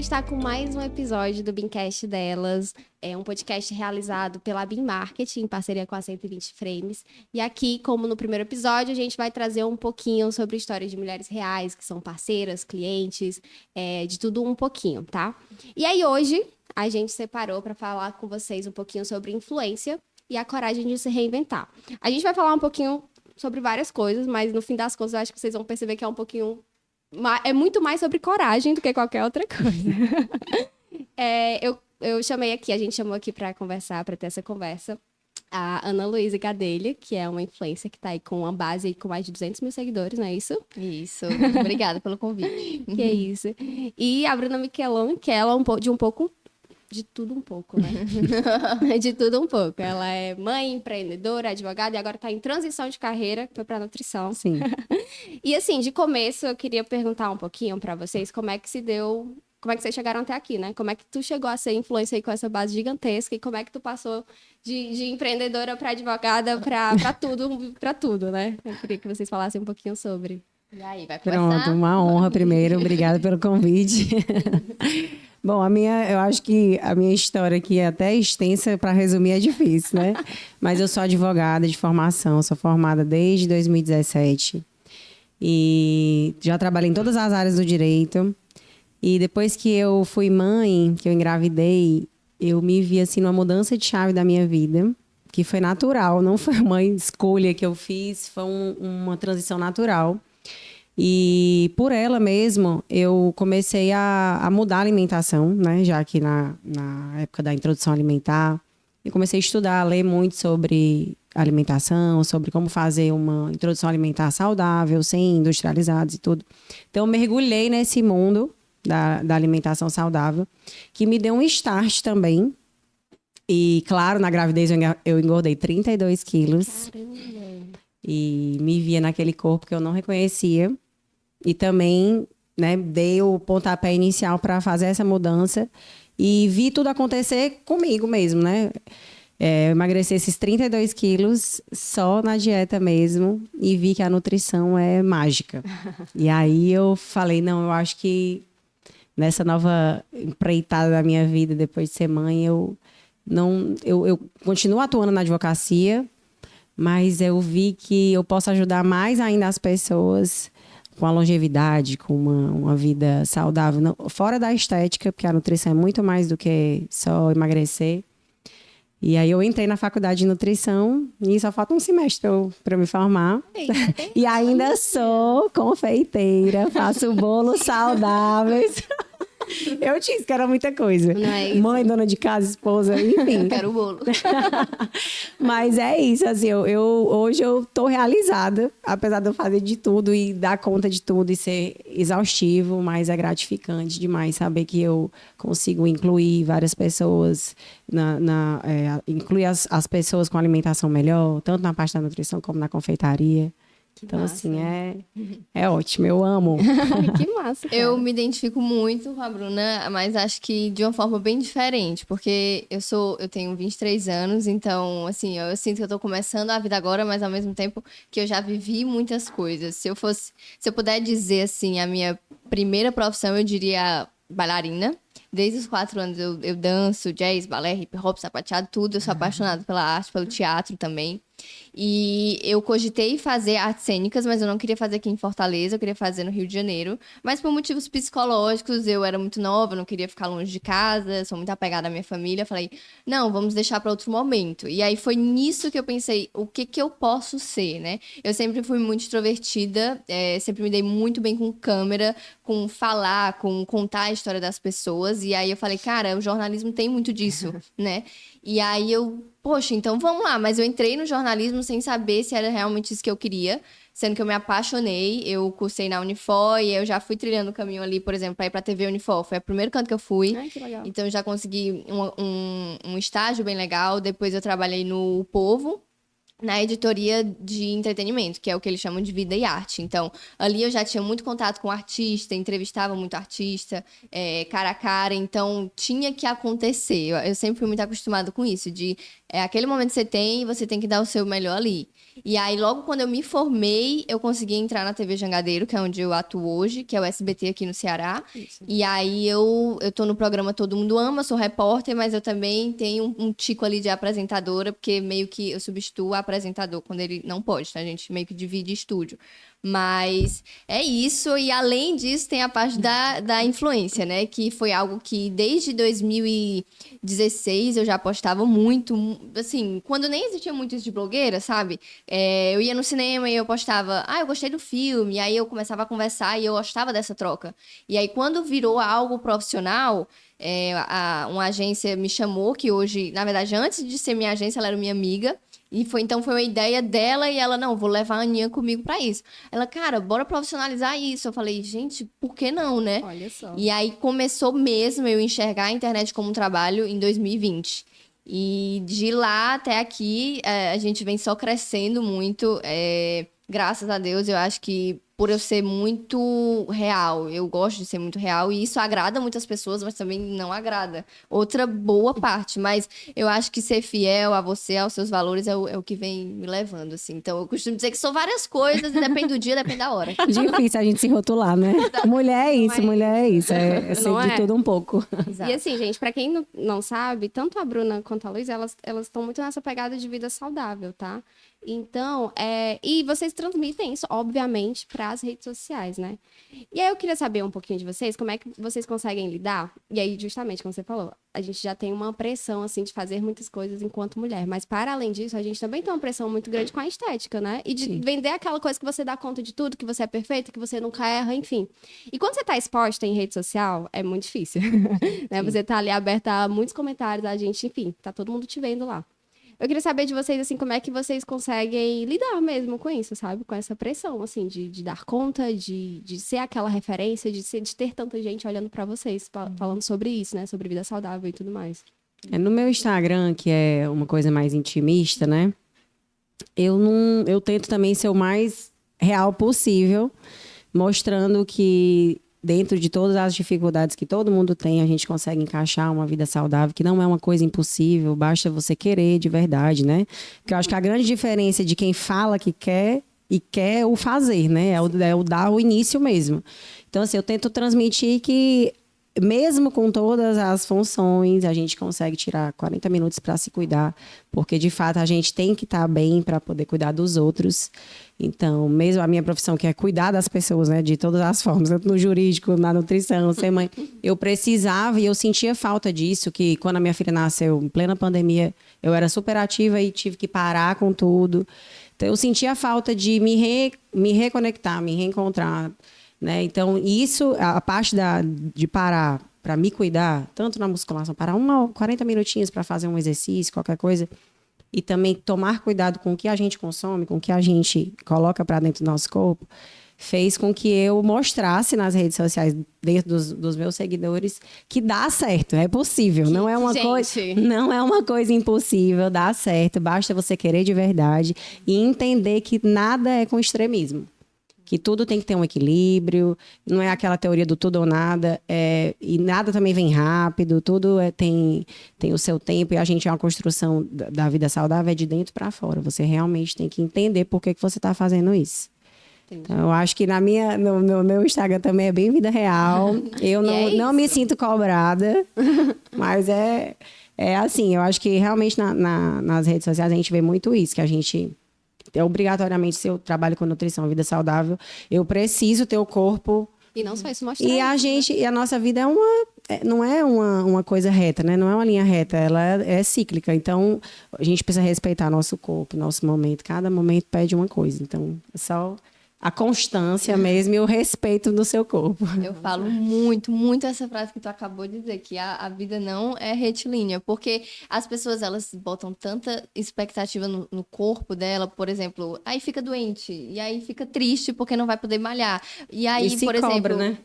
gente está com mais um episódio do Beamcast delas. É um podcast realizado pela Beam Marketing, em parceria com a 120 Frames. E aqui, como no primeiro episódio, a gente vai trazer um pouquinho sobre histórias de mulheres reais, que são parceiras, clientes, de tudo um pouquinho, tá? E aí, hoje, a gente separou para falar com vocês um pouquinho sobre influência e a coragem de se reinventar. A gente vai falar um pouquinho sobre várias coisas, mas no fim das contas, eu acho que vocês vão perceber que é um pouquinho... É muito mais sobre coragem do que qualquer outra coisa. Eu chamei aqui, a gente chamou aqui para conversar, para ter essa conversa, a Ana Luísa Gadelha, que é uma influencer que está aí com uma base aí com mais de 200 mil seguidores, não é isso? Isso. Obrigada pelo convite. Que é isso. E a Bruna Miquelon, que ela de tudo um pouco, né? De tudo um pouco. Ela é mãe, empreendedora, advogada e agora está em transição de carreira, foi para nutrição. Sim. E assim, de começo, eu queria perguntar um pouquinho para vocês como é que vocês chegaram até aqui, né? Como é que tu chegou a ser influencer aí com essa base gigantesca e como é que tu passou de empreendedora para advogada para tudo, né? Eu queria que vocês falassem um pouquinho sobre. E aí, vai conversar? Pronto, uma honra primeiro. Obrigada pelo convite. Bom, eu acho que a minha história aqui é até extensa, para resumir é difícil, né? Mas eu sou advogada de formação, sou formada desde 2017 e já trabalhei em todas as áreas do direito. E depois que eu fui mãe, que eu engravidei, eu me vi assim numa mudança de chave da minha vida, que foi natural, não foi uma escolha que eu fiz, foi uma transição natural. E por ela mesmo, eu comecei a mudar a alimentação, né? Já que na época da introdução alimentar, eu comecei a estudar, a ler muito sobre alimentação, sobre como fazer uma introdução alimentar saudável, sem industrializados e tudo. Então, eu mergulhei nesse mundo da alimentação saudável, que me deu um start também. E, claro, na gravidez eu engordei 32 quilos. Caramba! E me via naquele corpo que eu não reconhecia. E também, né, dei o pontapé inicial para fazer essa mudança. E vi tudo acontecer comigo mesmo, né? Eu emagreci esses 32 quilos só na dieta mesmo. E vi que a nutrição é mágica. E aí eu falei, não, eu acho que nessa nova empreitada da minha vida, depois de ser mãe, eu continuo atuando na advocacia, mas eu vi que eu posso ajudar mais ainda as pessoas com a longevidade, com uma vida saudável, fora da estética, porque a nutrição é muito mais do que só emagrecer. E aí eu entrei na faculdade de nutrição e só falta um semestre para me formar. E ainda sou confeiteira, faço bolos saudáveis. Eu disse que era muita coisa. Não é isso? Mãe, dona de casa, esposa, enfim. Quero o bolo. Mas é isso, assim, hoje eu tô realizada, apesar de eu fazer de tudo e dar conta de tudo e ser exaustivo, mas é gratificante demais saber que eu consigo incluir várias pessoas, incluir as pessoas com alimentação melhor, tanto na parte da nutrição como na confeitaria. Então, massa. assim, é ótimo, eu amo. Que massa, cara. Eu me identifico muito com a Bruna, mas acho que de uma forma bem diferente, porque eu tenho 23 anos, então, assim, eu sinto que eu tô começando a vida agora, mas ao mesmo tempo que eu já vivi muitas coisas. Se eu puder dizer, assim, a minha primeira profissão, eu diria bailarina. Desde os 4 anos eu danço, jazz, balé, hip hop, sapateado, tudo. Eu sou apaixonada pela arte, pelo teatro também. E eu cogitei fazer artes cênicas, mas eu não queria fazer aqui em Fortaleza, eu queria fazer no Rio de Janeiro. Mas por motivos psicológicos, eu era muito nova, eu não queria ficar longe de casa, sou muito apegada à minha família. Falei, não, vamos deixar para outro momento. E aí foi nisso que eu pensei, o que eu posso ser, né? Eu sempre fui muito extrovertida, sempre me dei muito bem com câmera, com falar, com contar a história das pessoas. E aí eu falei, cara, o jornalismo tem muito disso, né? E aí poxa, então vamos lá. Mas eu entrei no jornalismo sem saber se era realmente isso que eu queria, sendo que eu me apaixonei. Eu cursei na Unifor e eu já fui trilhando o caminho ali, por exemplo, para ir para a TV Unifor. Foi o primeiro canto que eu fui. Ai, que legal. Então eu já consegui um estágio bem legal. Depois eu trabalhei no Povo, na editoria de entretenimento, que é o que eles chamam de vida e arte. Então, ali eu já tinha muito contato com artista, entrevistava muito artista, cara a cara, então tinha que acontecer. Eu sempre fui muito acostumada com isso, de aquele momento que você tem, você tem que dar o seu melhor ali. E aí, logo quando eu me formei, eu consegui entrar na TV Jangadeiro, que é onde eu atuo hoje, que é o SBT aqui no Ceará. Isso. E aí eu tô no programa Todo Mundo Ama, sou repórter, mas eu também tenho um tico ali de apresentadora, porque meio que eu substituo o apresentador quando ele não pode, tá? A gente meio que divide estúdio. Mas é isso, e além disso tem a parte da influência, né? Que foi algo que desde 2016 eu já postava muito, assim, quando nem existia muito isso de blogueira, sabe? Eu ia no cinema e eu postava, eu gostei do filme, e aí eu começava a conversar e eu gostava dessa troca. E aí quando virou algo profissional, uma agência me chamou, que hoje, na verdade, antes de ser minha agência, ela era minha amiga. E então foi uma ideia dela e ela, não, vou levar a Aninha comigo pra isso. Ela, cara, bora profissionalizar isso. Eu falei, gente, por que não, né? Olha só. E aí começou mesmo eu enxergar a internet como um trabalho em 2020. E de lá até aqui, a gente vem só crescendo muito. Graças a Deus, eu acho que por eu ser muito real, eu gosto de ser muito real, e isso agrada muitas pessoas, mas também não agrada outra boa parte. Mas eu acho que ser fiel a você, aos seus valores, é o que vem me levando, assim. Então, eu costumo dizer que são várias coisas, e depende do dia, depende da hora. Difícil a gente se rotular, né? Mulher é isso, mulher é isso. É ser Não de é? tudo um pouco. E assim, gente, pra quem não sabe, tanto a Bruna quanto a Luísa, elas estão muito nessa pegada de vida saudável, tá? Então, e vocês transmitem isso, obviamente, para as redes sociais, né? E aí eu queria saber um pouquinho de vocês, como é que vocês conseguem lidar? E aí, justamente, como você falou, a gente já tem uma pressão, assim, de fazer muitas coisas enquanto mulher. Mas, para além disso, a gente também tem uma pressão muito grande com a estética, né? E de Sim. vender aquela coisa que você dá conta de tudo, que você é perfeita, que você nunca erra, enfim. E quando você tá exposta em rede social, é muito difícil, né? Você tá ali aberta a muitos comentários, a gente, enfim, tá todo mundo te vendo lá. Eu queria saber de vocês, assim, como é que vocês conseguem lidar mesmo com isso, sabe? Com essa pressão, assim, de dar conta, de ser aquela referência, de ter tanta gente olhando pra vocês, falando sobre isso, né? Sobre vida saudável e tudo mais. No meu Instagram, que é uma coisa mais intimista, né? Eu tento também ser o mais real possível, mostrando que dentro de todas as dificuldades que todo mundo tem, a gente consegue encaixar uma vida saudável, que não é uma coisa impossível, basta você querer de verdade, né? Porque eu acho que a grande diferença de quem fala que quer e quer o fazer, né? É o dar o início mesmo. Então, assim, eu tento transmitir que mesmo com todas as funções, a gente consegue tirar 40 minutos para se cuidar, porque de fato a gente tem que estar bem para poder cuidar dos outros. Então, mesmo a minha profissão, que é cuidar das pessoas, né, de todas as formas, tanto no jurídico, na nutrição, ser mãe, eu precisava e eu sentia falta disso, que quando a minha filha nasceu, em plena pandemia, eu era super ativa e tive que parar com tudo. Então, eu sentia falta de me reconectar, me reencontrar, né? Então, isso, a parte de parar para me cuidar, tanto na musculação, parar 40 minutinhos para fazer um exercício, qualquer coisa, e também tomar cuidado com o que a gente consome, com o que a gente coloca para dentro do nosso corpo, fez com que eu mostrasse nas redes sociais, dentro dos meus seguidores, que dá certo, é possível. Não é uma coisa impossível, dá certo, basta você querer de verdade e entender que nada é com extremismo. Que tudo tem que ter um equilíbrio, não é aquela teoria do tudo ou nada, e nada também vem rápido, tudo tem o seu tempo, e a gente é uma construção da vida saudável, é de dentro para fora. Você realmente tem que entender por que você está fazendo isso. Entendi. Então, eu acho que no meu Instagram também é bem vida real. Eu não me sinto cobrada, mas é assim, eu acho que realmente nas redes sociais a gente vê muito isso, que a gente... Obrigatoriamente, se eu trabalho com nutrição, vida saudável, eu preciso ter o corpo. E não só isso, mostrar e a nossa vida não é uma coisa reta, né? Não é uma linha reta, ela é cíclica. Então, a gente precisa respeitar nosso corpo, nosso momento. Cada momento pede uma coisa. Então, é só a constância mesmo e o respeito do seu corpo. Eu falo muito, muito essa frase que tu acabou de dizer, que a vida não é retilínea, porque as pessoas, elas botam tanta expectativa no corpo dela, por exemplo, aí fica doente, e aí fica triste porque não vai poder malhar, e aí, e se por cobra, exemplo, né?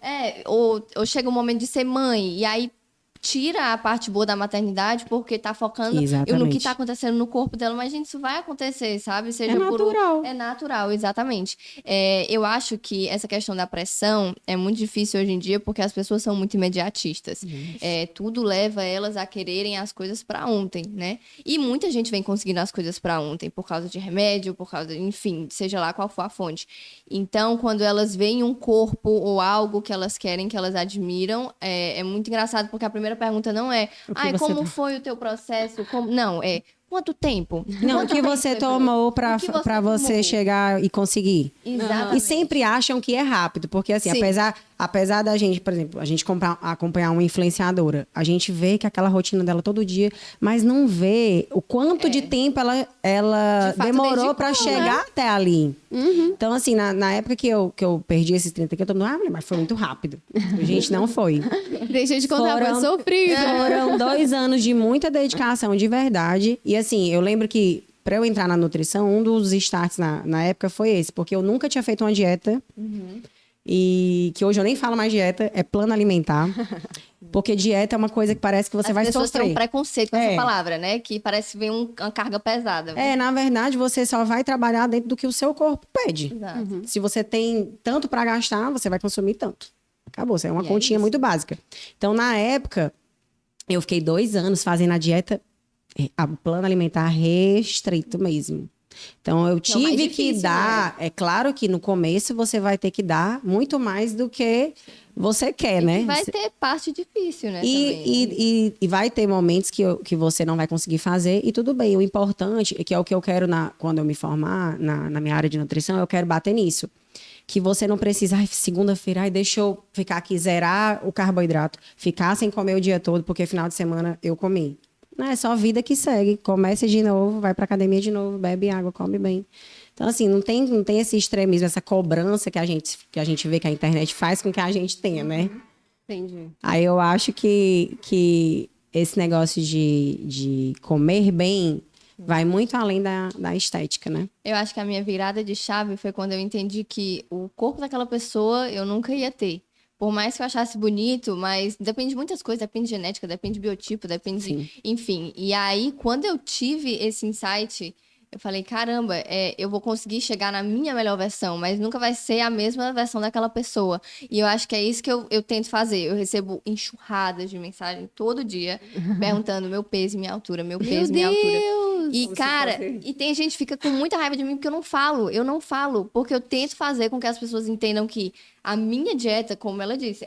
ou chega o momento de ser mãe, e aí tira a parte boa da maternidade porque tá focando no que Exatamente. tá acontecendo no corpo dela. Mas, gente, isso vai acontecer, sabe? Seja É natural. É natural, exatamente. Eu acho que essa questão da pressão é muito difícil hoje em dia porque as pessoas são muito imediatistas. Tudo leva elas a quererem as coisas pra ontem, né? E muita gente vem conseguindo as coisas pra ontem por causa de remédio, por causa, enfim, seja lá qual for a fonte. Então, quando elas veem um corpo ou algo que elas querem, que elas admiram, é muito engraçado porque a primeira pergunta não é, você como tá- foi o teu processo? Não, quanto tempo? Não, o Quanto que tempo você demorou? tomou O que pra você tomou? chegar e conseguir? Exatamente. E sempre acham que é rápido, porque assim, Sim. apesar da gente, por exemplo, a gente acompanhar uma influenciadora, a gente vê que aquela rotina dela todo dia, mas não vê o quanto de tempo ela De fato, demorou dedicou, pra né? chegar até ali. Então, assim, na época que eu perdi esses 30 quilos, todo mundo, mas foi muito rápido. Gente, não foi. Deixa eu te contar, foi sofrido. Foram 2 anos de muita dedicação, de verdade. E assim, eu lembro que para eu entrar na nutrição, um dos starts na época foi esse, porque eu nunca tinha feito uma dieta. E que hoje eu nem falo mais dieta, é plano alimentar. Porque dieta é uma coisa que parece que você vai As pessoas têm sofrer. um preconceito com essa É. palavra, né? Que parece que vem uma carga pesada. Na verdade, você só vai trabalhar dentro do que o seu corpo pede. Exato. Se você tem tanto para gastar, você vai consumir tanto. Acabou, isso é uma E é continha isso. muito básica. Então, na época, eu fiquei 2 anos fazendo a dieta, a plano alimentar restrito mesmo. Então, eu Que é o mais tive que difícil, dar. É claro que no começo você vai ter que dar muito mais do que você quer, né? Vai ter parte difícil, né? também. E vai ter momentos que você não vai conseguir fazer, e tudo bem. O importante, que é o que eu quero quando eu me formar na minha área de nutrição, eu quero bater nisso. Que você não precisa, segunda-feira, deixa eu ficar aqui, zerar o carboidrato, ficar sem comer o dia todo, porque final de semana eu comi. Não é só vida que segue. Comece de novo, vai pra academia de novo, bebe água, come bem. Então, assim, não tem esse extremismo, essa cobrança que a gente vê que a internet faz com que a gente tenha, né? Entendi. Aí eu acho que esse negócio de comer bem vai muito além da estética, né? Eu acho que a minha virada de chave foi quando eu entendi que o corpo daquela pessoa eu nunca ia ter. Por mais que eu achasse bonito, mas depende de muitas coisas, depende de genética, depende de biotipo, depende de... Enfim, e aí quando eu tive esse insight, eu falei, caramba, eu vou conseguir chegar na minha melhor versão, mas nunca vai ser a mesma versão daquela pessoa. E eu acho que é isso que eu tento fazer. Eu recebo enxurradas de mensagem todo dia, perguntando meu peso e minha altura, meu peso e minha altura. E, cara, e tem gente que fica com muita raiva de mim porque eu não falo, porque eu tento fazer com que as pessoas entendam que a minha dieta, como ela disse,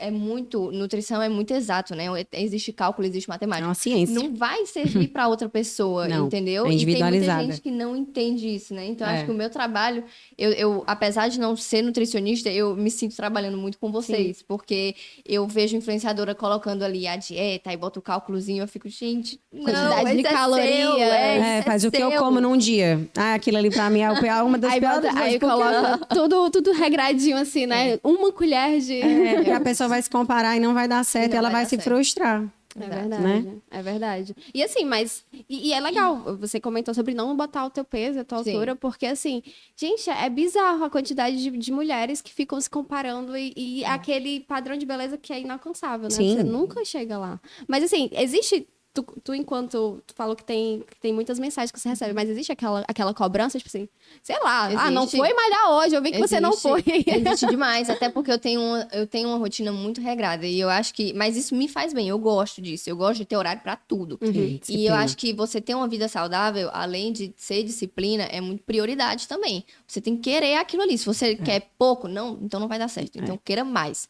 nutrição é muito exato, né? Existe cálculo, existe matemática. É uma ciência. Não vai servir para outra pessoa, Não, entendeu? é E tem muita individualizada. gente que não entende isso, né? Então, É. acho que o meu trabalho, eu apesar de não ser nutricionista, eu me sinto trabalhando muito com vocês, porque eu vejo influenciadora colocando ali a dieta, aí bota o cálculozinho, eu fico, gente, Quantidade de esse é caloria. seu, isso Faz o que eu seu. como num dia. Aquilo ali pra mim é uma das Aí, piores coisas. aí porque- coloca tudo regradinho assim, né? Uma colher de... Porque a pessoa vai se comparar e não vai dar certo, não e ela vai vai dar se certo. frustrar. É Exato. verdade, Né? é verdade. E assim, mas... E é legal, você comentou sobre não botar o teu peso, a tua Sim. altura, porque assim, gente, é bizarro a quantidade de mulheres que ficam se comparando e aquele padrão de beleza que é inalcançável, né? Sim. Você nunca chega lá. Mas assim, existe... Tu enquanto tu falou que tem muitas mensagens que você recebe, mas existe aquela cobrança, tipo assim, sei lá, não Existe. foi malhar hoje, eu vi que você não foi. Existe demais, até porque eu tenho uma rotina muito regrada e eu acho que, mas isso me faz bem, eu gosto disso, eu gosto de ter horário pra tudo. E eu Disciplina. acho que você ter uma vida saudável, além de ser disciplina, é muito prioridade também. Você tem que querer aquilo ali. Se você quer pouco, então não vai dar certo. Então queira mais.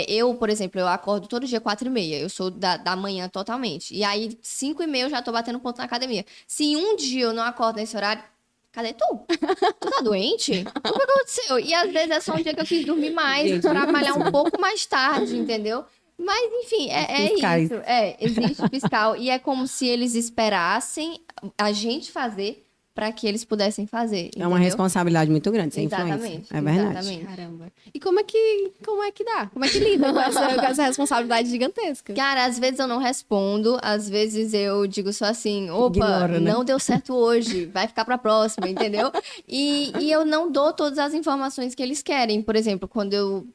Eu, por exemplo, eu acordo todo dia 4h30. Eu sou da manhã totalmente. E aí, 5h30 eu já tô batendo ponto na academia. Se um dia eu não acordo nesse horário, cadê tu? Tu tá doente? O que aconteceu? E às vezes é só um dia que eu quis dormir mais, Gente, trabalhar um pouco mais tarde, entendeu? Mas, enfim, é Fiscais. isso. Existe fiscal. E é como se eles esperassem a gente fazer para que eles pudessem fazer. É uma entendeu? responsabilidade muito grande, sem influência. Exatamente. É verdade. Exatamente. Caramba. E como é que dá? Como é que lida com essa responsabilidade gigantesca? Cara, às vezes eu não respondo, às vezes eu digo só assim, opa, Ignora, né? não deu certo hoje, vai ficar pra próxima, entendeu? E eu não dou todas as informações que eles querem. Por exemplo, quando eu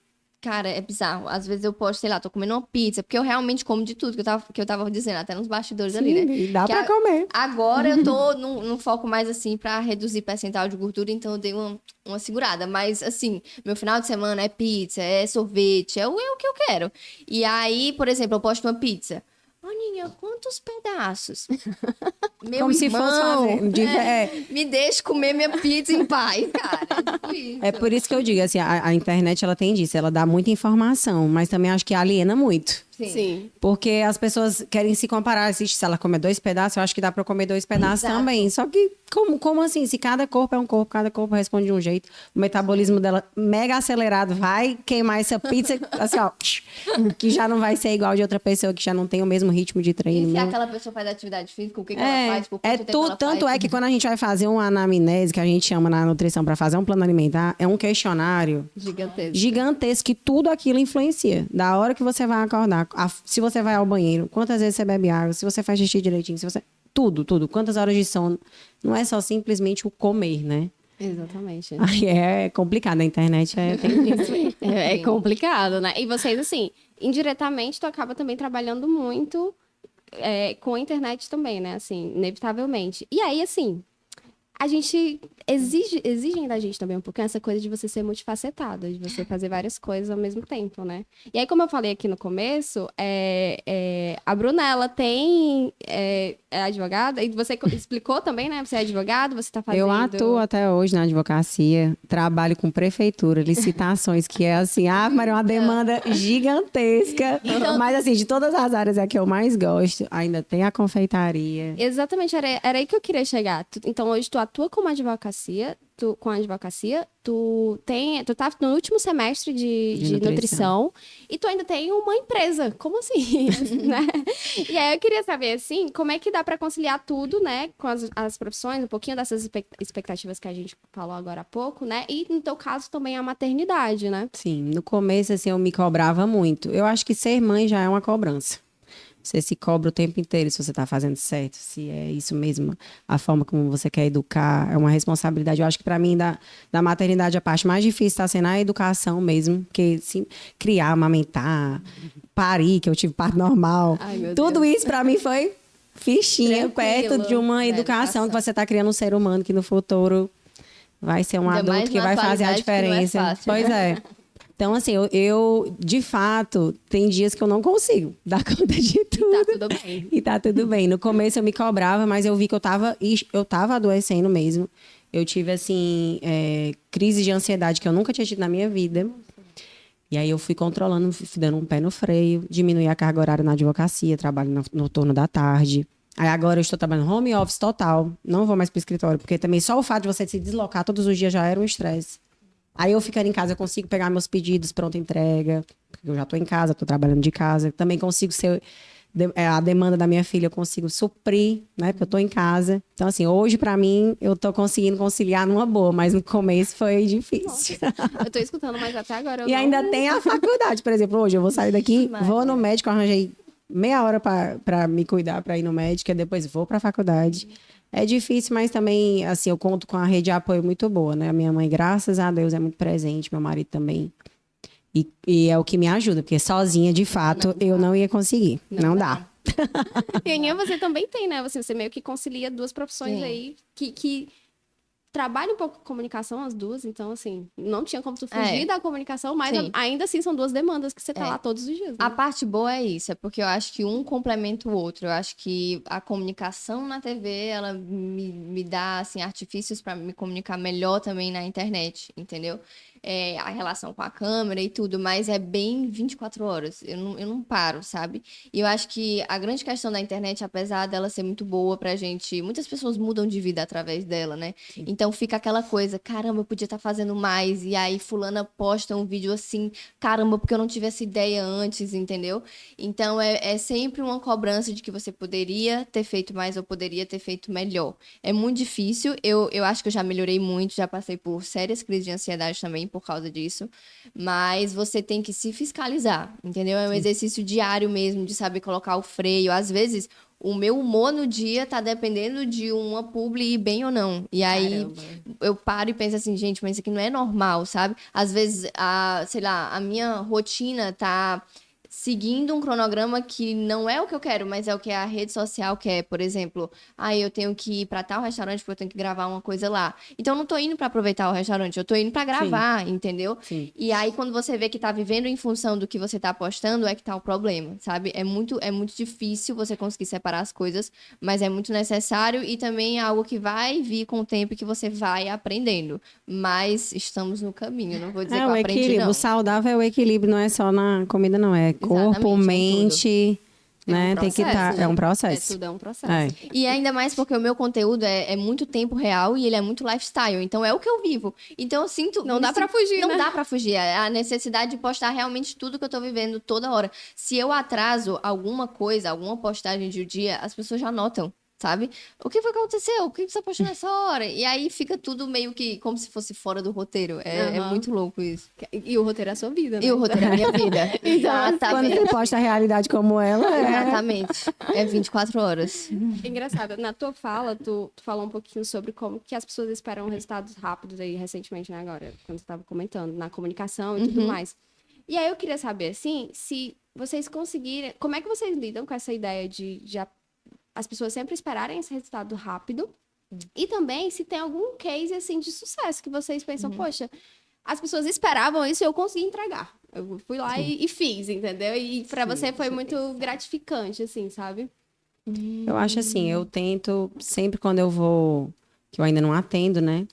Cara, é bizarro. Às vezes eu posto, sei lá, tô comendo uma pizza, porque eu realmente como de tudo, que eu tava dizendo, até nos bastidores ali, né? Sim, dá Que pra comer. agora eu tô num foco mais assim pra reduzir percentual de gordura, então eu dei uma segurada. Mas assim, meu final de semana é pizza, é sorvete, é o que eu quero. E aí, por exemplo, eu posto uma pizza. Aninha, quantos pedaços? Meu Como se fosse irmão, fazer. me deixe comer minha pizza em paz, cara. É tipo isso. É por isso que eu digo, assim, a internet, ela tem disso, ela dá muita informação, mas também acho que aliena muito. Sim. Porque as pessoas querem se comparar. Existe, se ela comer 2 pedaços, eu acho que dá pra comer 2 pedaços Exato. também. Só que, como assim? Se cada corpo é um corpo, cada corpo responde de um jeito, o metabolismo dela mega acelerado vai queimar essa pizza, assim, ó, que já não vai ser igual de outra pessoa que já não tem o mesmo ritmo de E treino. se né? aquela pessoa faz atividade física, o que ela faz, por quanto tempo ela Tanto faz? é que quando a gente vai fazer uma anamnese, que a gente chama na nutrição para fazer um plano alimentar, é um questionário Gigantesco. gigantesco que tudo aquilo influencia. Da hora que você vai acordar, se você vai ao banheiro, quantas vezes você bebe água, se você faz xixi direitinho, se você... Tudo. Quantas horas de sono. Não é só simplesmente o comer, né? Exatamente. Aí é complicado, a internet tem isso. É complicado, né? E vocês, assim, indiretamente, tu acaba também trabalhando muito com a internet também, né? Assim, inevitavelmente. E aí, assim, a gente exigem da gente também um pouquinho essa coisa de você ser multifacetado, de você fazer várias coisas ao mesmo tempo, né? E aí, como eu falei aqui no começo, a Bruna, ela é advogada, e você explicou também, né? Você é advogado, você tá fazendo... Eu atuo até hoje na advocacia, trabalho com prefeitura, licitações, que é assim, Maria, uma demanda gigantesca. Mas assim, de todas as áreas é a que eu mais gosto. Ainda tem a confeitaria. Exatamente, era aí que eu queria chegar. Então, hoje tu atua com com a advocacia, tu tá no último semestre de nutrição e tu ainda tem uma empresa. Como assim? Né? E aí eu queria saber, assim, como é que dá para conciliar tudo, né, com as profissões, um pouquinho dessas expectativas que a gente falou agora há pouco, né? E no teu caso também a maternidade, né? Sim, no começo, assim, eu me cobrava muito. Eu acho que ser mãe já é uma cobrança. Você se cobra o tempo inteiro se você está fazendo certo, se é isso mesmo, a forma como você quer educar, é uma responsabilidade. Eu acho que para mim, da maternidade, a parte mais difícil está sendo a educação mesmo, porque sim, criar, amamentar, parir, que eu tive parto normal. Ai, meu Tudo Deus. isso para mim foi fichinha, Tranquilo, perto de uma educação que você está criando um ser humano que no futuro vai ser um Ainda mais adulto que na vai fazer a atualidade que não é diferença. fácil, Pois né? é. Então, assim, eu, de fato, tem dias que eu não consigo dar conta de tudo. Tá tudo bem. E tá tudo bem. No começo eu me cobrava, mas eu vi que eu tava adoecendo mesmo. Eu tive, assim, crise de ansiedade que eu nunca tinha tido na minha vida. E aí eu fui controlando, fui dando um pé no freio, diminuí a carga horária na advocacia, trabalho no turno da tarde. Aí agora eu estou trabalhando home office total, não vou mais pro escritório, porque também só o fato de você se deslocar todos os dias já era um estresse. Aí eu ficando em casa, eu consigo pegar meus pedidos, pronta entrega, porque eu já tô em casa, tô trabalhando de casa. Também consigo a demanda da minha filha, eu consigo suprir, né, porque eu tô em casa. Então, assim, hoje pra mim, eu tô conseguindo conciliar numa boa, mas no começo foi difícil. Eu tô escutando, mas até agora eu E não... ainda tem a faculdade, por exemplo, hoje eu vou sair daqui, vou no médico, arranjei meia hora pra me cuidar, pra ir no médico, e depois vou pra faculdade. É difícil, mas também, assim, eu conto com a rede de apoio muito boa, né? A minha mãe, graças a Deus, é muito presente, meu marido também. E é o que me ajuda, porque sozinha, de fato, eu não ia conseguir. Não dá. E Aninha, você também tem, né? Você meio que concilia duas profissões Sim. aí que trabalham um pouco com comunicação, as duas. Então, assim, não tinha como tu fugir da comunicação, mas Sim. ainda assim são duas demandas que você tá lá todos os dias. Né? A parte boa é isso, é porque eu acho que um complementa o outro. Eu acho que a comunicação na TV, ela me dá, assim, artifícios para me comunicar melhor também na internet, entendeu? A relação com a câmera e tudo, mas é bem 24 horas. Eu não paro, sabe? E eu acho que a grande questão da internet, apesar dela ser muito boa pra gente, muitas pessoas mudam de vida através dela, né? Sim. Então fica aquela coisa, caramba, eu podia estar fazendo mais, e aí fulana posta um vídeo assim, caramba, porque eu não tive essa ideia antes, entendeu? Então é sempre uma cobrança de que você poderia ter feito mais ou poderia ter feito melhor. É muito difícil, eu acho que eu já melhorei muito, já passei por sérias crises de ansiedade também por causa disso, mas você tem que se fiscalizar, entendeu? É um exercício diário mesmo de saber colocar o freio. Às vezes o meu humor no dia tá dependendo de uma publi ir bem ou não. E aí Caramba. eu paro e penso assim, gente, mas isso aqui não é normal, sabe? Às vezes, sei lá, a minha rotina tá seguindo um cronograma que não é o que eu quero, mas é o que a rede social quer. Por exemplo, eu tenho que ir pra tal restaurante porque eu tenho que gravar uma coisa lá. Então, eu não tô indo pra aproveitar o restaurante, eu tô indo pra gravar, entendeu? Sim. E aí, quando você vê que tá vivendo em função do que você tá postando, é que tá o problema, sabe? É muito difícil você conseguir separar as coisas, mas é muito necessário e também é algo que vai vir com o tempo e que você vai aprendendo. Mas estamos no caminho, não vou dizer que eu o aprendi, equilíbrio. não. O saudável é o equilíbrio, não é só na comida, não. É corpo, Exatamente, em mente, né? um Tem que estar. processo, É um né? processo. Tudo é um processo. É. E ainda mais porque o meu conteúdo é muito tempo real e ele é muito lifestyle. Então é o que eu vivo. Então eu sinto. Não dá pra fugir, Não né? dá pra fugir. É a necessidade de postar realmente tudo que eu tô vivendo toda hora. Se eu atraso alguma coisa, alguma postagem de um dia, as pessoas já notam. Sabe? O que foi que aconteceu? O que você postou nessa hora? E aí fica tudo meio que como se fosse fora do roteiro. É Aham. muito louco isso. E o roteiro é a sua vida, né? E o roteiro é a minha vida. Quando Exatamente. você posta a realidade como ela, Exatamente. É 24 horas. Engraçado, na tua fala, tu falou um pouquinho sobre como que as pessoas esperam resultados rápidos aí recentemente, né, agora, quando você estava comentando, na comunicação e tudo mais. E aí eu queria saber, assim, se vocês conseguirem, como é que vocês lidam com essa ideia de as pessoas sempre esperarem esse resultado rápido? E também se tem algum case, assim, de sucesso que vocês pensam, poxa, as pessoas esperavam isso e eu consegui entregar. Eu fui lá e fiz, entendeu? E pra você foi muito gratificante, assim, sabe? eu acho assim, eu tento, sempre quando eu vou, que eu ainda não atendo, né?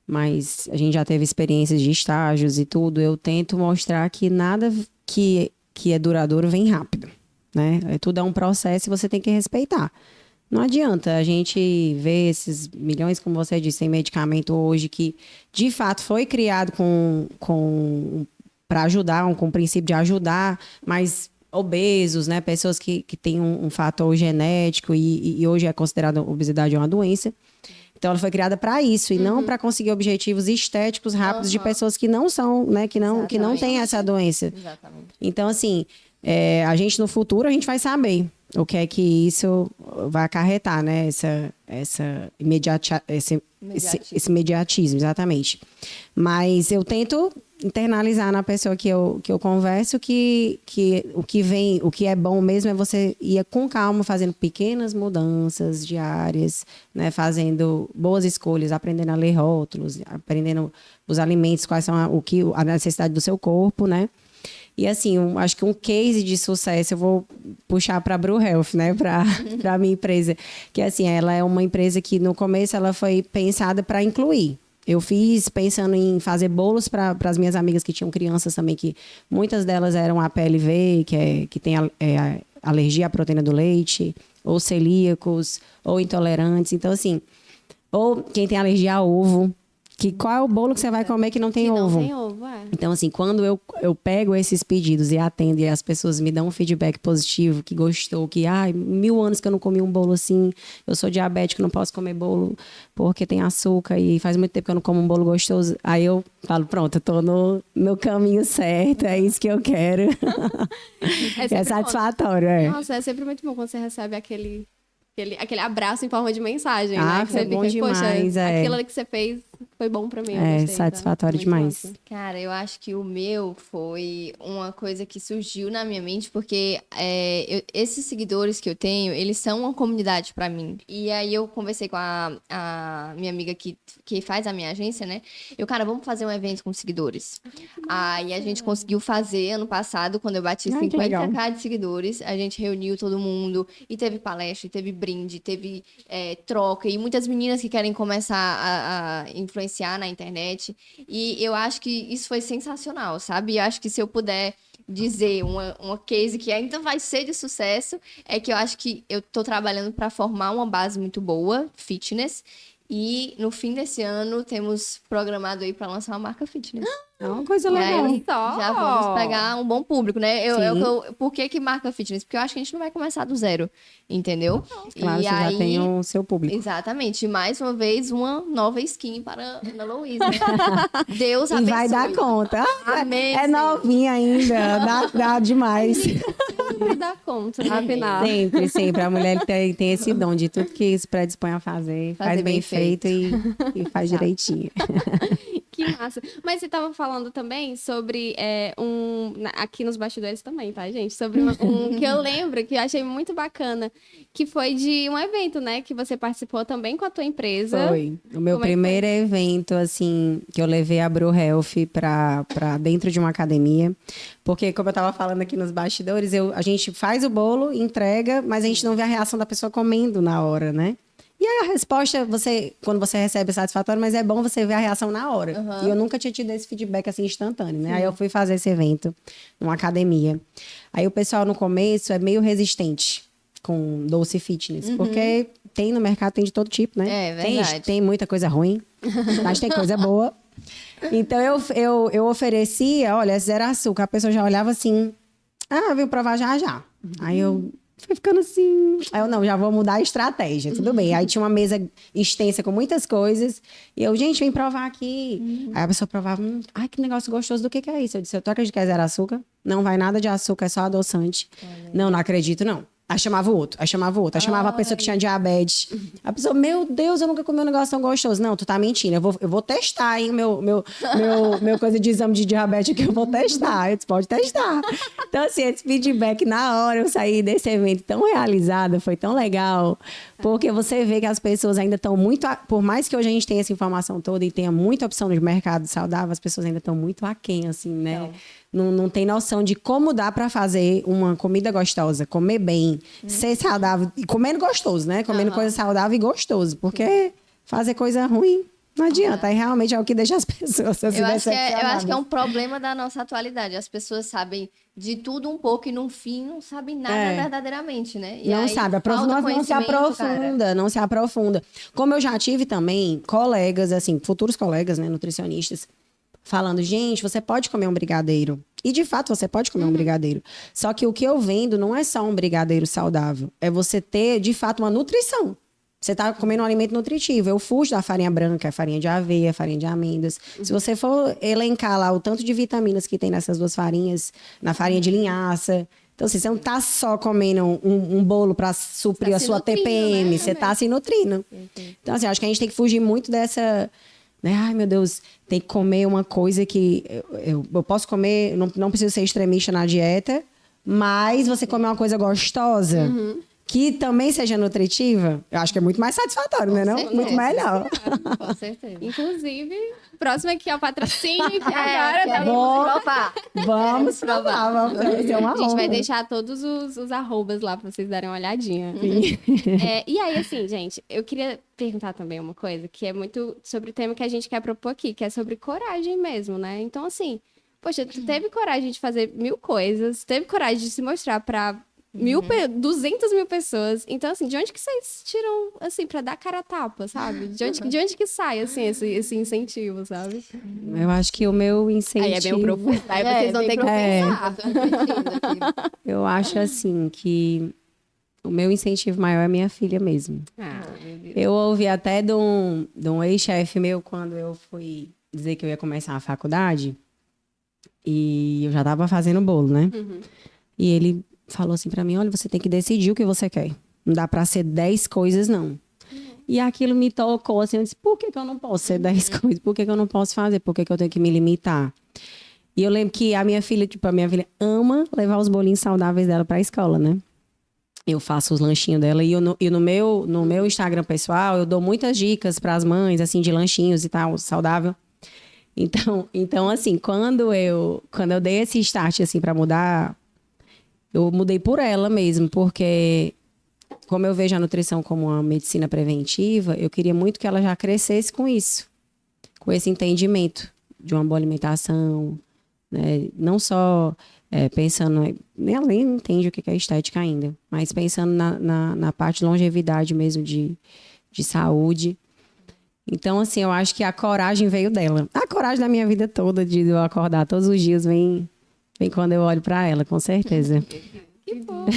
Mas a gente já teve experiências de estágios e tudo, eu tento mostrar que nada que é duradouro vem rápido, né? Tudo é um processo e você tem que respeitar. Não adianta a gente ver esses milhões, como você disse, tem medicamento hoje que, de fato, foi criado para ajudar, com o princípio de ajudar, mas obesos, né? Pessoas que têm um fator genético e hoje é considerada obesidade uma doença. Então, ela foi criada para isso e não para conseguir objetivos estéticos rápidos de pessoas que não são, né? Que não têm essa doença. Exatamente. Então, assim, a gente no futuro, a gente vai saber o que é que isso vai acarretar, né? Esse imediatismo, exatamente. Mas eu tento internalizar na pessoa que eu converso que o que vem, o que é bom mesmo é você ir com calma, fazendo pequenas mudanças diárias, né? Fazendo boas escolhas, aprendendo a ler rótulos, aprendendo os alimentos, quais são a necessidade do seu corpo, né? E assim, acho que um case de sucesso, eu vou puxar para a Bru Health, né? Para a minha empresa. Que assim, ela é uma empresa que no começo ela foi pensada para incluir. Eu fiz pensando em fazer bolos para as minhas amigas que tinham crianças também, que muitas delas eram APLV, que tem alergia à proteína do leite, ou celíacos, ou intolerantes. Então, assim, ou quem tem alergia a ovo. Qual é o bolo que você vai comer que não tem ovo? Não tem ovo, é. Então, assim, quando eu pego esses pedidos e atendo e as pessoas me dão um feedback positivo, que gostou, que, 1000 anos que eu não comi um bolo assim, eu sou diabético, não posso comer bolo porque tem açúcar e faz muito tempo que eu não como um bolo gostoso. Aí eu falo, pronto, eu tô no caminho certo, é isso que eu quero. É satisfatório, Nossa, é sempre muito bom quando você recebe aquele abraço em forma de mensagem, né? Ah, Que foi você bom fica, demais, poxa, é. aquilo ali que você fez foi bom pra mim. eu É gostei, satisfatório Muito demais. massa. Cara, eu acho que o meu foi uma coisa que surgiu na minha mente, porque esses seguidores que eu tenho, eles são uma comunidade pra mim. E aí eu conversei com a minha amiga que faz a minha agência, né? Cara, vamos fazer um evento com seguidores. Aí a gente conseguiu fazer ano passado, quando eu bati que legal. 50k de seguidores, a gente reuniu todo mundo e teve palestra, e teve brinde, teve troca, e muitas meninas que querem começar a influenciar na internet. E eu acho que isso foi sensacional, sabe? Eu acho que se eu puder dizer uma case que ainda vai ser de sucesso, é que eu acho que eu tô trabalhando para formar uma base muito boa, fitness, e no fim desse ano temos programado aí para lançar uma marca fitness. É uma coisa E legal. aí, Só. já vamos pegar um bom público, né? Sim. Por que marca fitness? Porque eu acho que a gente não vai começar do zero, entendeu? Claro, E você já aí, tem o seu público. exatamente, mais uma vez, uma nova skin para Ana Luísa. Deus E abençoe. vai dar conta. Amém, É Senhor. novinha ainda, dá demais. Sempre dá conta, no final. Sempre, sempre. A mulher tem esse dom de tudo que se predispõe a fazer, faz Fazer bem bem feito e faz direitinho. Que massa. Mas você estava falando também sobre aqui nos bastidores também, tá, gente? Sobre um que eu lembro, que eu achei muito bacana, que foi de um evento, né? Que você participou também com a tua empresa. Foi. O meu Como é que primeiro evento, assim, que eu levei a Bru Health pra dentro de uma academia. Porque, como eu tava falando aqui nos bastidores, a gente faz o bolo, entrega, mas a gente não vê a reação da pessoa comendo na hora, né? E aí a resposta, quando você recebe é satisfatório, mas é bom você ver a reação na hora. Uhum. E eu nunca tinha tido esse feedback assim instantâneo, né? Aí eu fui fazer esse evento numa academia. Aí o pessoal no começo é meio resistente com doce fitness, porque tem no mercado, tem de todo tipo, né? É verdade. Tem muita coisa ruim, mas tem coisa boa. Então eu oferecia, olha, zero açúcar. A pessoa já olhava assim, veio provar já. Aí eu fui ficando assim. Aí eu, não, já vou mudar a estratégia, tudo bem. Aí tinha uma mesa extensa com muitas coisas. E eu, gente, vem provar aqui. Aí a pessoa provava, ai, que negócio gostoso, do que é isso? Eu disse, eu tô acreditando que é zero açúcar? Não vai nada de açúcar, é só adoçante. Não acredito, não. Aí chamava o outro, aí chamava a pessoa que tinha diabetes. A pessoa, meu Deus, eu nunca comi um negócio tão gostoso. Não, tu tá mentindo, eu vou testar, hein, meu coisa de exame de diabetes aqui, eu vou testar. Eu disse, pode testar. Então, assim, esse feedback, na hora eu saí desse evento tão realizada, foi tão legal, porque você vê que as pessoas ainda estão muito, por mais que hoje a gente tenha essa informação toda e tenha muita opção de mercado saudável, as pessoas ainda estão muito aquém, assim, né? Não tem noção de como dá pra fazer uma comida gostosa, comer bem, ser saudável e comendo gostoso, né? Comendo coisa saudável e gostoso, porque fazer coisa ruim não adianta. Aí realmente é o que deixa as pessoas assim, Eu acho que é um problema da nossa atualidade. As pessoas sabem de tudo um pouco e no fim não sabem nada verdadeiramente, né? E Não aí, sabe, falta não se conhecimento, aprofunda, cara. não se aprofunda. Como eu já tive também colegas, assim, futuros colegas, né, nutricionistas, falando, gente, você pode comer um brigadeiro. E, de fato, você pode comer um brigadeiro. Só que o que eu vendo não é só um brigadeiro saudável. É você ter, de fato, uma nutrição. Você está comendo um alimento nutritivo. Eu fujo da farinha branca, farinha de aveia, farinha de amêndoas. Se você for elencar lá o tanto de vitaminas que tem nessas duas farinhas, na farinha de linhaça... Então, assim, você não está só comendo um bolo para suprir Tá a se sua nutrindo, TPM. né, Você está se nutrindo. Então, assim, acho que a gente tem que fugir muito dessa... Né? Ai, meu Deus, tem que comer uma coisa que... Eu posso comer, não preciso ser extremista na dieta, mas você comer uma coisa gostosa, que também seja nutritiva, eu acho que é muito mais satisfatório, né? Não? certeza. Muito melhor. Com certeza. Inclusive, próximo aqui é o patrocínio, que Agora agora tá bom. provar. Vamos provar, vamos fazer uma A gente vai honra. deixar todos os arrobas lá pra vocês darem uma olhadinha. E aí, assim, gente, eu queria perguntar também uma coisa, que é muito sobre o tema que a gente quer propor aqui, que é sobre coragem mesmo, né? Então, assim, poxa, tu teve coragem de fazer 1000 coisas, teve coragem de se mostrar pra 200 mil pessoas. Então, assim, de onde que vocês tiram, assim, pra dar cara a tapa, sabe? De onde que sai, assim, esse incentivo, sabe? Eu acho que o meu incentivo... Aí é bem profundo. Aí vocês vão ter que pensar. pensar. Eu acho, assim, que o meu incentivo maior é minha filha mesmo. Ah, Eu ouvi até de um ex-chefe meu, quando eu fui dizer que eu ia começar a faculdade, e eu já tava fazendo bolo, né? E ele falou assim pra mim, olha, você tem que decidir o que você quer. Não dá pra ser 10 coisas, não. E aquilo me tocou, assim, eu disse, por que eu não posso ser 10 coisas? Por que eu não posso fazer? Por que eu tenho que me limitar? E eu lembro que a minha filha ama levar os bolinhos saudáveis dela pra escola, né? Eu faço os lanchinhos dela e no meu Instagram pessoal, eu dou muitas dicas para as mães, assim, de lanchinhos e tal, saudável. Então assim, quando eu dei esse start, assim, para mudar, eu mudei por ela mesmo, porque como eu vejo a nutrição como uma medicina preventiva, eu queria muito que ela já crescesse com isso, com esse entendimento de uma boa alimentação, né? Não só pensando, ela nem entende o que é estética ainda, mas pensando na parte de longevidade mesmo, de saúde. Então, assim, eu acho que a coragem veio dela. A coragem da minha vida toda, de eu acordar todos os dias, vem quando eu olho pra ela, com certeza. Que fofo!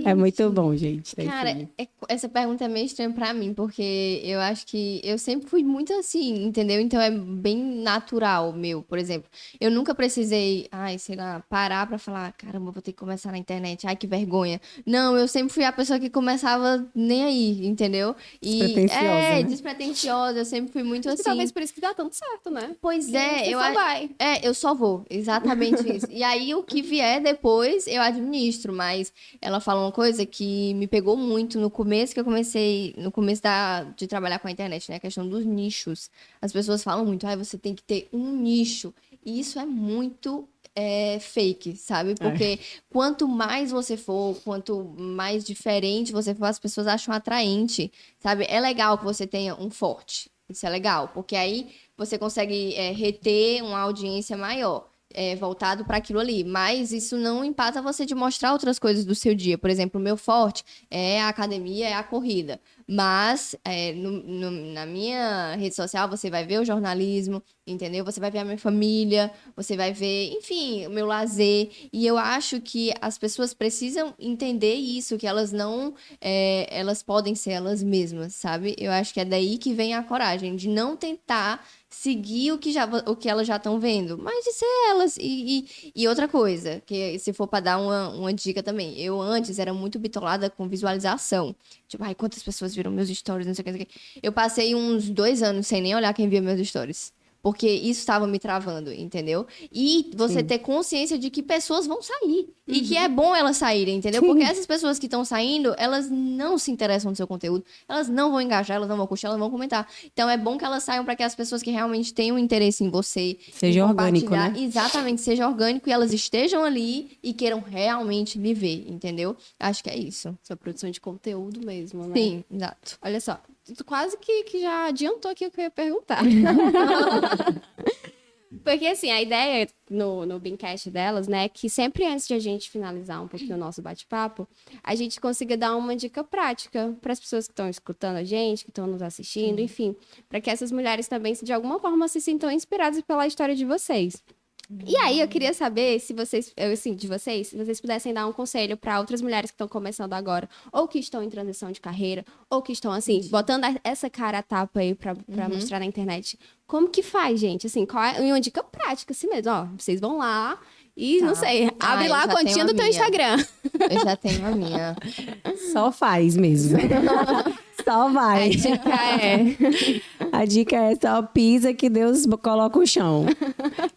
É muito bom, gente. Cara, essa pergunta é meio estranha pra mim, porque eu acho que eu sempre fui muito assim, entendeu? Então é bem natural meu, por exemplo. Eu nunca precisei, sei lá, parar pra falar, caramba, vou ter que começar na internet, ai, que vergonha. Não, eu sempre fui a pessoa que começava nem aí, entendeu? Despretensiosa, né? Despretensiosa, eu sempre fui muito assim. Talvez por isso que dá tanto certo, né? Pois é, Você só vai. eu só vou, exatamente isso. E aí o que vier depois eu administro, mas ela fala uma coisa que me pegou muito no começo que eu comecei, no começo de trabalhar com a internet, né? A questão dos nichos. As pessoas falam muito, você tem que ter um nicho. E isso é muito fake, sabe? Porque quanto mais você for, quanto mais diferente você for, as pessoas acham atraente, sabe? É legal que você tenha um forte. Isso é legal, porque aí você consegue reter uma audiência maior. Voltado para aquilo ali, mas isso não empata você de mostrar outras coisas do seu dia. Por exemplo, o meu forte é a academia, é a corrida, mas na minha rede social você vai ver o jornalismo, entendeu? Você vai ver a minha família, você vai ver, enfim, o meu lazer, e eu acho que as pessoas precisam entender isso, que elas não, elas podem ser elas mesmas, sabe? Eu acho que é daí que vem a coragem, de não tentar seguir o que elas já estão vendo, mas de ser elas. E outra coisa, que se for para dar uma dica também, eu antes era muito bitolada com visualização. Tipo, quantas pessoas viram meus stories, não sei o que, não sei o que. Eu passei uns 2 anos sem nem olhar quem via meus stories. Porque isso estava me travando, entendeu? E você ter consciência de que pessoas vão sair. E que é bom elas saírem, entendeu? Porque essas pessoas que estão saindo, elas não se interessam no seu conteúdo. Elas não vão engajar, elas não vão curtir, elas não vão comentar. Então é bom que elas saiam para que as pessoas que realmente tenham interesse em você... Seja orgânico, né? Exatamente, seja orgânico e elas estejam ali e queiram realmente me ver, entendeu? Acho que é isso. Sua produção de conteúdo mesmo, né? Sim, exato. Olha só, tu quase que já adiantou aqui o que eu ia perguntar. Porque, assim, a ideia no Beancast delas, né, que sempre antes de a gente finalizar um pouquinho o nosso bate-papo, a gente consiga dar uma dica prática para as pessoas que estão escutando a gente, que estão nos assistindo, enfim, para que essas mulheres também, de alguma forma, se sintam inspiradas pela história de vocês. E aí, eu queria saber se vocês, se vocês pudessem dar um conselho para outras mulheres que estão começando agora, ou que estão em transição de carreira, ou que estão, assim, botando essa cara a tapa aí para mostrar na internet. Como que faz, gente? Assim, qual é uma dica prática, assim mesmo? Ó, vocês vão lá e, não sei, abre lá a continha do teu Instagram. Eu já tenho a minha. Só faz mesmo. Só vai. A dica é só pisa que Deus coloca o chão.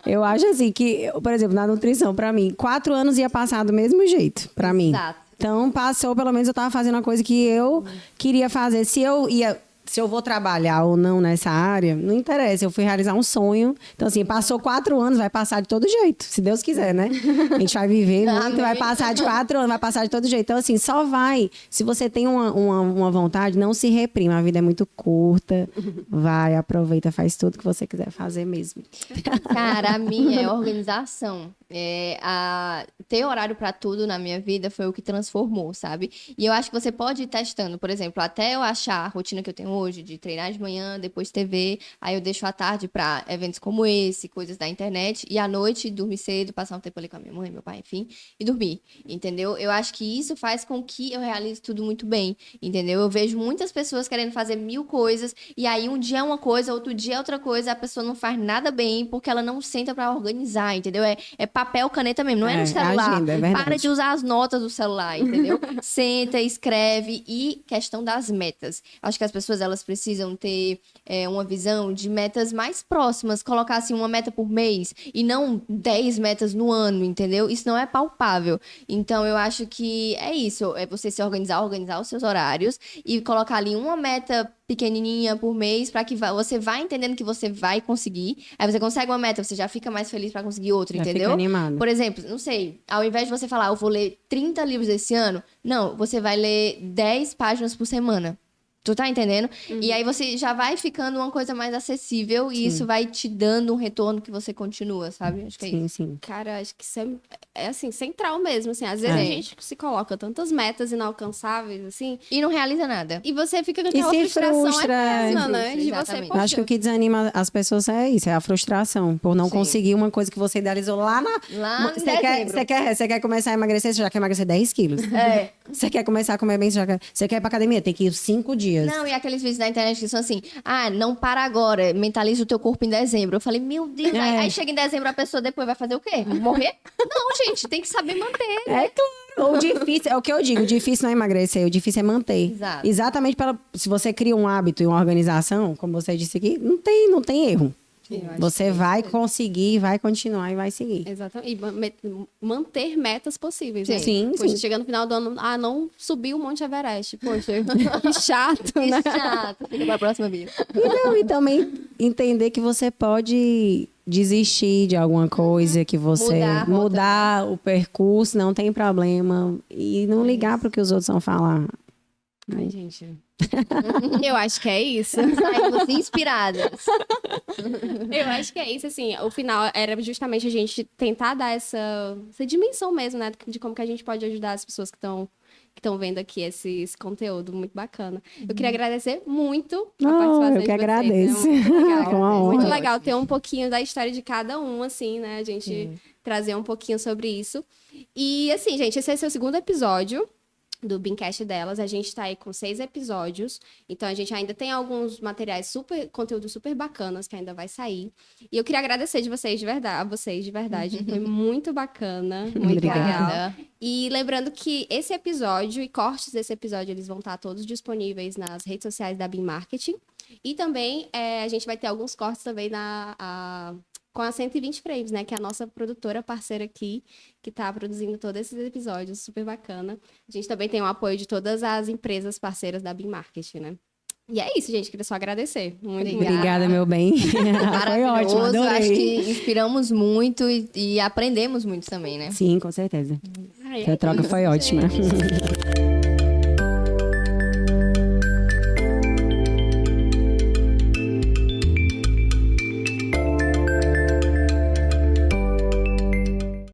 Eu acho assim que, por exemplo, na nutrição, pra mim, 4 anos ia passar do mesmo jeito, pra mim. Exato. Então, passou, pelo menos eu tava fazendo uma coisa que eu queria fazer. Se eu vou trabalhar ou não nessa área, não interessa. Eu fui realizar um sonho. Então, assim, passou 4 anos, vai passar de todo jeito. Se Deus quiser, né? A gente vai viver muito, vai passar de 4 anos, vai passar de todo jeito. Então, assim, só vai. Se você tem uma vontade, não se reprima. A vida é muito curta. Vai, aproveita, faz tudo que você quiser fazer mesmo. Cara, a minha é organização. Ter horário pra tudo na minha vida foi o que transformou, sabe? E eu acho que você pode ir testando. Por exemplo, até eu achar a rotina que eu tenho hoje, de treinar de manhã, depois TV, aí eu deixo à tarde pra eventos como esse, coisas da internet, e à noite dormir cedo, passar um tempo ali com a minha mãe, meu pai, enfim, e dormir, entendeu? Eu acho que isso faz com que eu realize tudo muito bem, entendeu? Eu vejo muitas pessoas querendo fazer 1000 coisas, e aí um dia é uma coisa, outro dia é outra coisa, a pessoa não faz nada bem, porque ela não senta pra organizar, entendeu? É papel, caneta mesmo, não é no celular. Agenda, é verdade. Para de usar as notas do celular, entendeu? Senta, escreve, e questão das metas. Acho que as pessoas, elas precisam ter uma visão de metas mais próximas, colocar assim uma meta por mês e não 10 metas no ano, entendeu? Isso não é palpável. Então eu acho que é isso, é você se organizar os seus horários e colocar ali uma meta pequenininha por mês para que você vá entendendo que você vai conseguir. Aí você consegue uma meta, você já fica mais feliz para conseguir outra, Já entendeu? fica animado. Por exemplo, não sei, ao invés de você falar, eu vou ler 30 livros esse ano, não, você vai ler 10 páginas por semana. Tu tá entendendo? E aí você já vai ficando uma coisa mais acessível e isso vai te dando um retorno que você continua, sabe? Acho que é isso. Sim, sim. Cara, acho que isso é assim, central mesmo, assim. Às vezes a gente se coloca tantas metas inalcançáveis, assim, E não realiza nada. e você fica com E aquela se frustração frustra, eterna, se né? frustra, De você, exatamente. Eu acho que o que desanima as pessoas é isso, é a frustração por não Sim. conseguir uma coisa que você idealizou lá na. Lá em Você quer, dezembro. você quer começar a emagrecer, você já quer emagrecer 10 quilos. É. Você quer começar a comer bem, você quer ir pra academia, tem que ir 5 dias. Não, e aqueles vídeos da internet que são assim, não para agora, mentaliza o teu corpo em dezembro. Eu falei, meu Deus, aí chega em dezembro, a pessoa depois vai fazer o quê? Morrer? Não, gente, tem que saber manter. É claro. O difícil, é o que eu digo, o difícil não é emagrecer, o difícil é manter. Exato. Exatamente se você cria um hábito e uma organização, como você disse aqui, não tem erro. Você vai conseguir, vai continuar e vai seguir. Exatamente. E manter metas possíveis, né? Sim, Poxa, sim. chega no final do ano, não subiu o Monte Everest. Poxa, que chato, né? Que chato. Fica pra próxima vida. E também entender que você pode desistir de alguma coisa, que você Mudar a rota, mudar o percurso, não tem problema. E não ligar para o que os outros vão falar. Ai, gente. Eu acho que é isso. Saímos inspiradas. Eu acho que é isso, assim. O final era justamente a gente tentar dar essa dimensão mesmo, né? De como que a gente pode ajudar as pessoas que estão vendo aqui esse conteúdo muito bacana. Eu queria agradecer muito a participação eu de que vocês, agradeço. né? Muito legal. Foi uma honra. Muito legal ter um pouquinho da história de cada um, assim, né? A gente trazer um pouquinho sobre isso. E, assim, gente, esse é o seu segundo episódio do Beancast delas. A gente tá aí com 6 episódios. Então, a gente ainda tem alguns materiais conteúdos super bacanas que ainda vai sair. E eu queria agradecer a vocês de verdade. Foi muito bacana, muito Obrigada. legal. E lembrando que esse episódio e cortes desse episódio, eles vão estar todos disponíveis nas redes sociais da Beam Marketing. E também a gente vai ter alguns cortes também com a 120 Frames, né? Que é a nossa produtora parceira aqui, que tá produzindo todos esses episódios, super bacana. A gente também tem o apoio de todas as empresas parceiras da Beam Marketing, né? E é isso, gente. Queria só agradecer. Muito Obrigada, meu bem. Foi ótimo, Maravilhoso. adorei. Acho que inspiramos muito e aprendemos muito também, né? Sim, com certeza. Ai, A troca foi ótima.